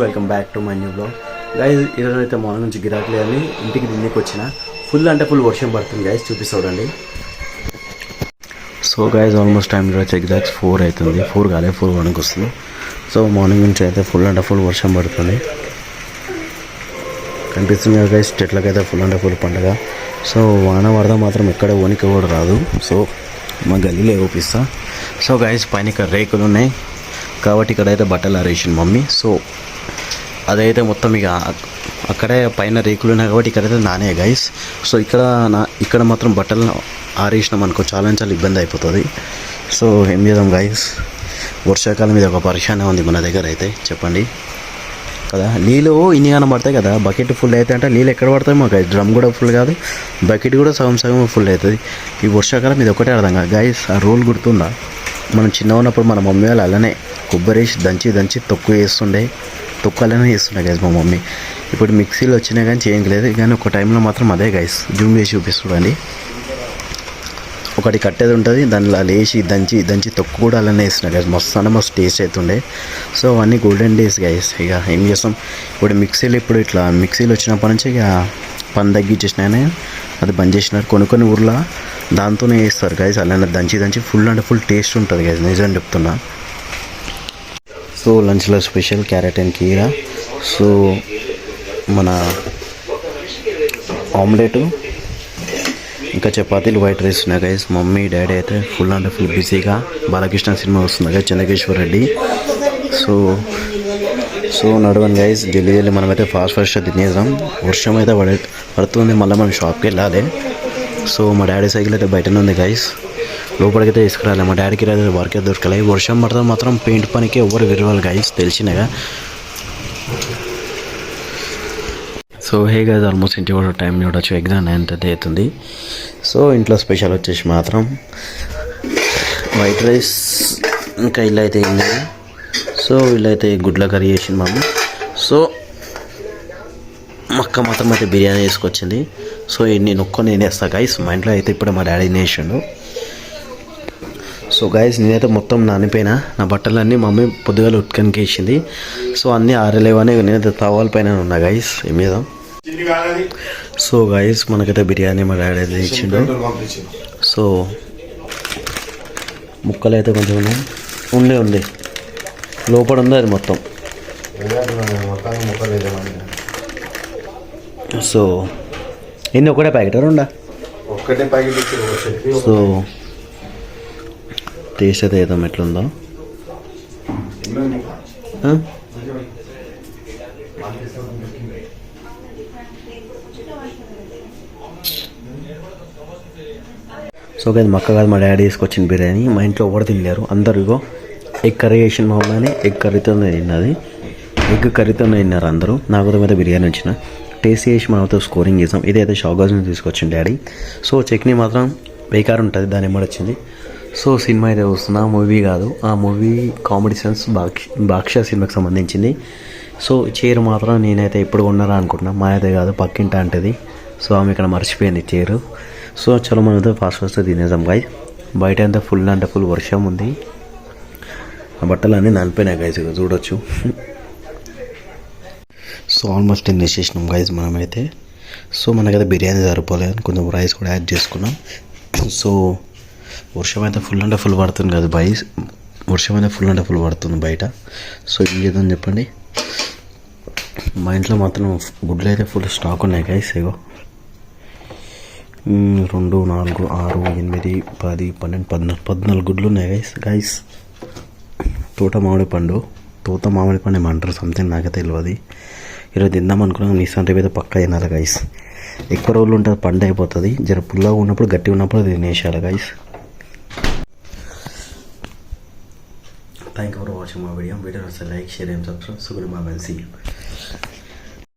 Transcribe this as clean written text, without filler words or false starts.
Welcome back to my new blog guys. ఈరోజు అయితే morning నుంచి గిరాకీ అని ఇంటికి తినేకి వచ్చిన. ఫుల్ అంటే ఫుల్ వర్షం పడుతుంది గైస్, చూపిస్తాడండి. సో గైస్ ఆల్మోస్ట్ టైం వచ్చి ఎగ్జాక్ట్ 4 అవుతుంది. 4 కాలే 4 వరకు వస్తుంది. సో మార్నింగ్ నుంచి అయితే ఫుల్ అంటే ఫుల్ వర్షం పడుతుంది. కనిపిస్తుంది కదా గైస్, చెట్లకైతే ఫుల్ అంటే ఫుల్ పండుగ. సో వాన వరద మాత్రం ఎక్కడ వణికి కూడా రాదు. సో మా గల్లీలో చూపిస్తా. సో గైస్ పైన ఇక్కడ రేకులు ఉన్నాయి కాబట్టి ఇక్కడైతే బట్టలు ఆరేసింది మమ్మీ. సో అదైతే మొత్తం ఇక అక్కడే పైన రేకులు ఉన్నాయి కాబట్టి ఇక్కడైతే నానే గైస్. సో ఇక్కడ మాత్రం బట్టలు ఆరేసినాం అనుకో చాలా ఇబ్బంది అయిపోతుంది. సో ఏం చేద్దాం గైస్, వర్షాకాలం మీద ఒక పరిశానే ఉంది మన దగ్గర అయితే, చెప్పండి కదా. నీళ్ళు ఇన్ని గానం పడతాయి కదా, బకెట్ ఫుల్ అయితే అంటే నీళ్ళు ఎక్కడ పడతాయి మాకు. డ్రమ్ కూడా ఫుల్ కాదు, బకెట్ కూడా సగం ఫుల్ అవుతుంది. ఈ వర్షాకాలం ఇది ఒకటే అర్థం కాదు గైస్. ఆ రోల్ గుర్తుందా, మనం చిన్న ఉన్నప్పుడు మన మమ్మీ వాళ్ళు అలానే కొబ్బరి వేసి దంచి తొక్కు వేస్తుండే, తొక్కు అలానే వేస్తుండే గైస్ మా మమ్మీ. ఇప్పుడు మిక్సీలు వచ్చినాయి కానీ చేయలేదు, కానీ ఒక టైంలో మాత్రం అదే గైస్. జూమ్ చేసి చూపిస్తుండండి. ఒకటి కట్టేది ఉంటుంది, దానిలో లేచి దంచి తొక్కు కూడా అలానే వేస్తున్నాయి గైస్. మస్తు టేస్ట్ అవుతుండే. సో అవన్నీ గోల్డెన్ డేస్ గైస్. ఇక ఏం చేస్తాం, ఇప్పుడు మిక్సీలు వచ్చినప్పటి నుంచి ఇక పని తగ్గించేసినాయని అది బంద్ చేసినారు. కొన్ని ఊర్లో దాంతోనే వేస్తారు గైస్, అలానే దంచి ఫుల్ అంటే ఫుల్ టేస్ట్ ఉంటుంది గైస్, నిజం చెప్తున్నా. సో లంచ్లో స్పెషల్ క్యారెట్ అండ్ కీరా. సో మన ఆమ్లెట్ ఇంకా చపాతీలు, వైట్ రైస్ ఉన్నాయి గైస్. మమ్మీ డాడీ అయితే ఫుల్ అంటే ఫుల్ బిజీగా బాలకృష్ణ సినిమా వస్తుంది గైస్, చెన్నకేశ్వర రెడ్డి. సో నడవండి గైస్, జల్దీ మనమైతే ఫాస్ట్ తినేద్దాం. వర్షం అయితే పడుతుంది, మళ్ళీ మనం షాప్కి వెళ్ళాలి. సో మా డాడీ సైకిల్ అయితే బయటనే ఉంది గైస్, లోపలికైతే తీసుకురాలి. మా డాడీకి అయితే వర్కే దొరకలే. వర్షం పడితే మాత్రం పెయింట్ పనికి ఎవరు విరవాలి గైస్, తెలిసినగా. సో హే గైస్, ఆల్మోస్ట్ ఇంటి కూడా టైం చూడొచ్చు, ఎగ్జామ్ 9:30 అవుతుంది. సో ఇంట్లో స్పెషల్ వచ్చేసి మాత్రం వైట్ రైస్, ఇంకా ఇల్లు అయితే ఏంది. సో వీళ్ళైతే గుడ్ల కర్రీ చేసింది మమ్మీ. సో మక్క మాత్రం అయితే బిర్యానీ వేసుకొచ్చింది. సో నేను వేస్తాను గైస్. మా ఇంట్లో అయితే ఇప్పుడు మా డాడీ వేసిండు. సో గైస్ నేనైతే మొత్తం నానిపోయినా, నా బట్టలన్నీ మమ్మీ పొద్దుగాల ఉట్కనికి వేసింది. సో అన్నీ ఆరలేవని నేనైతే తవాల పైన ఉన్నా గైస్ మీద. సో గైస్ మనకైతే బిర్యానీ మా డాడీ అయితే ఇచ్చిండు. సో ముక్కలు అయితే కొంచెం ఉంది లోపల ఉంది అది మొత్తం. సో ఎన్ని ఒకటే ప్యాకెట్ రెండా? ఒక్కటే ప్యాకెట్. సో టేస్ట్ అయితే వేద్దాం ఎట్లుందో. సో అది మక్క కాదు, మా డాడీ తీసుకొచ్చిన బిర్యానీ. మా ఇంట్లో ఎవరు తినలేరు, అందరు ఇగో ఎగ్ కర్రీ వేసిన మా అమ్మని ఎగ్ కర్రీతోనే తిన్నది. ఎగ్ కర్రీతోనే తిన్నారు అందరూ. నాకు అయితే బిర్యానీ వచ్చిన టేస్ట్ చేసి మనతో స్కోరింగ్ చేసాం. ఇదైతే షాగాజ్ నుంచి తీసుకొచ్చింది డాడీ. సో చట్నీ మాత్రం బేకార్ ఉంటుంది, దాని ఎమ్మడొచ్చింది. సో సినిమా అయితే వస్తున్నా, మూవీ కాదు, ఆ మూవీ కామెడీ సెన్స్ బాక్షా సినిమాకి సంబంధించింది. సో చైర్ మాత్రం నేనైతే ఎప్పుడు కొన్నారా అనుకుంటున్నా, మా అయితే కాదు పక్కింట అంటది. సో ఆమె ఇక్కడ మర్చిపోయింది చైరు. సో చలో మనతో ఫాస్ట్ తినేద్దాం గాయ్. బయట అంతా ఫుల్ అంటే ఫుల్ వర్షం ఉంది, ఆ బట్టలు అన్నీ నలిపోయినాయి గైజ్, చూడొచ్చు. సో ఆల్మోస్ట్ తినేసేసినాం గైజ్ మనమైతే. సో మనకైతే బిర్యానీ సరిపోలేదు, కొంచెం రైస్ కూడా యాడ్ చేసుకున్నాం. సో వర్షం అయితే ఫుల్ అంటే ఫుల్ పడుతుంది కదా బాయ్స్, వర్షం అయితే ఫుల్ అంటే ఫుల్ పడుతుంది బయట. సో ఏం చేద్దాం చెప్పండి. మా ఇంట్లో మాత్రం గుడ్లు అయితే ఫుల్ స్టాక్ ఉన్నాయి గైస్. ఇగో 2, 4, 6, 8, 10, 12, 14 గుడ్లు ఉన్నాయి గైస్. తోత మామిడి పండు ఏమంటారు సంథింగ్, నాకే తెలియదు. ఈరోజు తిందాం అనుకున్నాం, నీ సంటే మీద పక్కా తినాలి గైస్. ఎక్కువ రోజులు ఉంటుంది పండు అయిపోతుంది, జర పుల్లగా ఉన్నప్పుడు గట్టిగా ఉన్నప్పుడు తినేసేయాలి guys. Thank you for watching my video. Video నచ్చితే like, share and subscribe. So good bye, see you.